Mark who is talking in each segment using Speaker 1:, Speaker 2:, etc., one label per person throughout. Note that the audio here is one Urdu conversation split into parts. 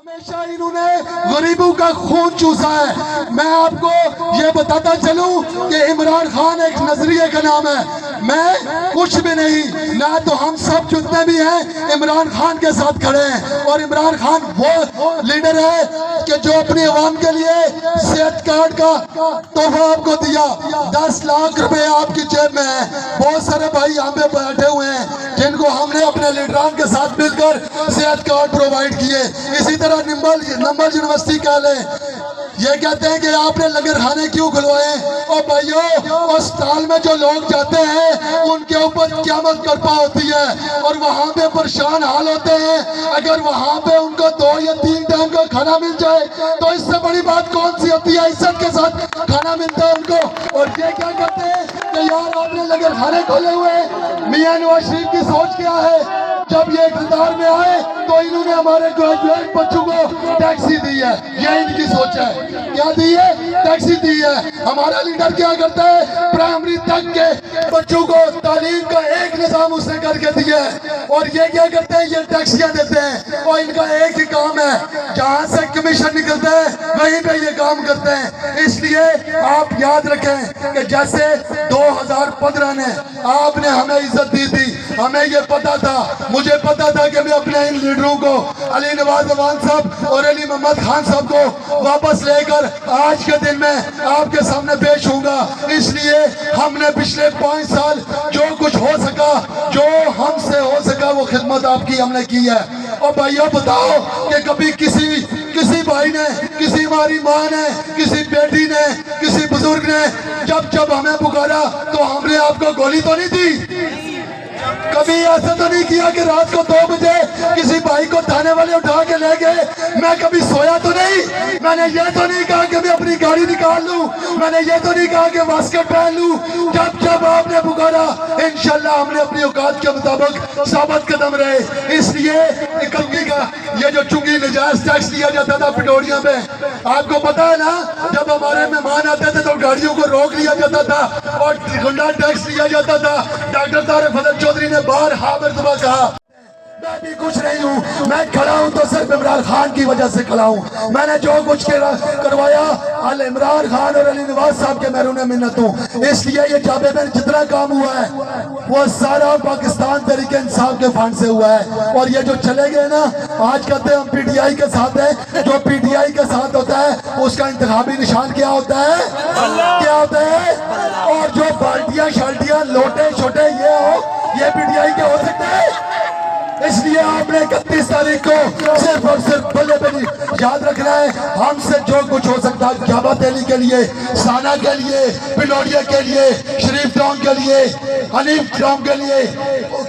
Speaker 1: ہمیشہ انہوں نے غریبوں کا خون چوسا ہے. میں آپ کو یہ بتاتا چلوں کہ عمران خان ایک نظریے کا نام ہے. میں کچھ بھی نہیں، نہ تو ہم سب جتنے بھی ہیں عمران خان کے ساتھ کھڑے ہیں. اور عمران خان وہ لیڈر ہے کہ جو اپنی عوام کے لیے صحت کارڈ کا تحفہ آپ کو دیا. 10 لاکھ روپے آپ کی جیب میں ہے. بہت سارے بھائی یہاں پہ بیٹھے ہوئے ہیں جن کو ہم نے اپنے لیڈران کے ساتھ مل کر صحت کارڈ پرووائڈ کیے. اسی طرح نمبل یونیورسٹی کا لیں، یہ کہتے ہیں کہ آپ نے لنگر خانے کیوں کھلوائے؟ اور بھائیو، ہسپتال میں جو لوگ جاتے ہیں ان کے اوپر قیامت برپا ہوتی ہے اور وہاں پہ پریشان حال ہوتے ہیں. اگر وہاں پہ ان کو 2 یا 3 ٹائم کا کھانا مل جائے تو اس سے بڑی بات کون سی ہوتی ہے؟ عزت کے ساتھ کھانا ملتا ہے ان کو. اور یہ کیا کہتے ہیں کہ یار آپ نے لنگر خانے کھولے ہوئے ہیں. میاں نواز شریف کی سوچ کیا ہے؟ جب یہ اقتدار میں آئے تو انہوں نے ہمارے گریجویٹ بچوں کو ٹیکسی دی ہے. یہ ان کی سوچ ہے. کیا دی ہے؟ ٹیکسی دی ہے. ہمارا لیڈر کیا کرتا ہے؟ پرائمری تک کے بچوں کو تعلیم کا ایک نظام اس نے کر کے دیا ہے. اور یہ کیا کرتے ہیں؟ یہ ٹیکسیاں دیتے ہیں اور ان کا ایک ہی کام ہے، جہاں سے کمیشن نکلتا ہے وہیں پہ یہ کام کرتے ہیں. اس لیے آپ یاد رکھیں کہ جیسے 2015 نے آپ نے ہمیں عزت دی تھی، ہمیں یہ پتا تھا، مجھے پتا تھا کہ میں اپنے ان لیڈروں کو علی نواز امان صاحب اور علی محمد خان صاحب کو واپس لے کر آج کے دن میں آپ کے سامنے پیش ہوں گا. اس لیے ہم نے پچھلے 5 سال جو کچھ ہو سکا، جو ہم سے ہو سکا، وہ خدمت آپ کی ہم نے کی ہے. اور بھائیو بتاؤ کہ کبھی کسی بھائی نے، کسی ہماری ماں نے، کسی بیٹی نے، کسی بزرگ نے جب ہمیں پکارا تو ہم نے آپ کو گولی تو نہیں دی؟ کبھی ایسا تو نہیں کیا کہ رات کو 2 بجے کسی بھائی کو تھانے والے اٹھا کے لے گئے؟ میں کبھی سویا تو نہیں؟ میں نے یہ تو نہیں کہا کہ میں اپنی گاڑی نکال لوں؟ میں نے یہ تو نہیں کہا کہ واسکٹ پہن لوں؟ جب آپ نے پکارا انشاءاللہ ہم نے اپنی اوقات کے مطابق ثابت قدم رہے. اس لیے کنگھی کا یہ جو چنگی نجائز ٹیکس لیا جاتا تھا پٹوریوں پہ، آپ کو پتا ہے نا، جب ہمارے مہمان آتے تھے تو گاڑیوں کو روک لیا جاتا تھا اور گنڈا ٹیکس لیا جاتا تھا. ڈاکٹر طارق فضل چودھری نے بارہا مرتبہ کہا میں بھی کچھ نہیں ہوں، میں کھڑا ہوں تو صرف عمران خان کی وجہ سے کھڑا ہوں. میں نے جو کچھ کروایا عمران خان اور علی نواز صاحب کے محرون منت ہوں. اس لیے یہ جابے میں جتنا کام ہوا ہے وہ سارا پاکستان تحریک انصاف کے فنڈ سے ہوا ہے. اور یہ جو چلے گئے نا، آج کہتے ہیں ہم پی ٹی آئی کے ساتھ ہیں. جو پی ٹی آئی کے ساتھ ہوتا ہے اس کا انتخابی نشان کیا ہوتا ہے؟ کیا ہوتا ہے؟ اور جو بالٹیاں شالٹیاں لوٹے چھوٹے یہ پی ٹی آئی کے ہو سکتے ہیں؟ اس لیے آپ نے 31 تاریخ کو صرف اور صرف بلے بلی یاد رکھنا ہے. ہم سے جو کچھ ہو سکتا ہے گیابا تیلی کے لیے، سانا کے لیے، پنوڑیا کے لیے، شریف ٹاؤن کے لیے، حنیف ٹاؤن کے لیے،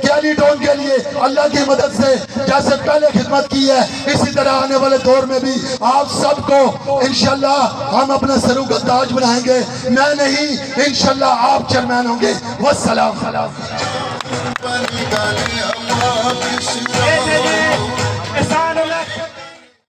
Speaker 1: کیلی ٹاؤن کے لیے، اللہ کی مدد سے جیسے پہلے خدمت کی ہے اسی طرح آنے والے دور میں بھی آپ سب کو انشاءاللہ ہم اپنا سروں کا تاج بنائیں گے. میں نہیں، انشاءاللہ آپ چیئرمین ہوں گے. والسلام.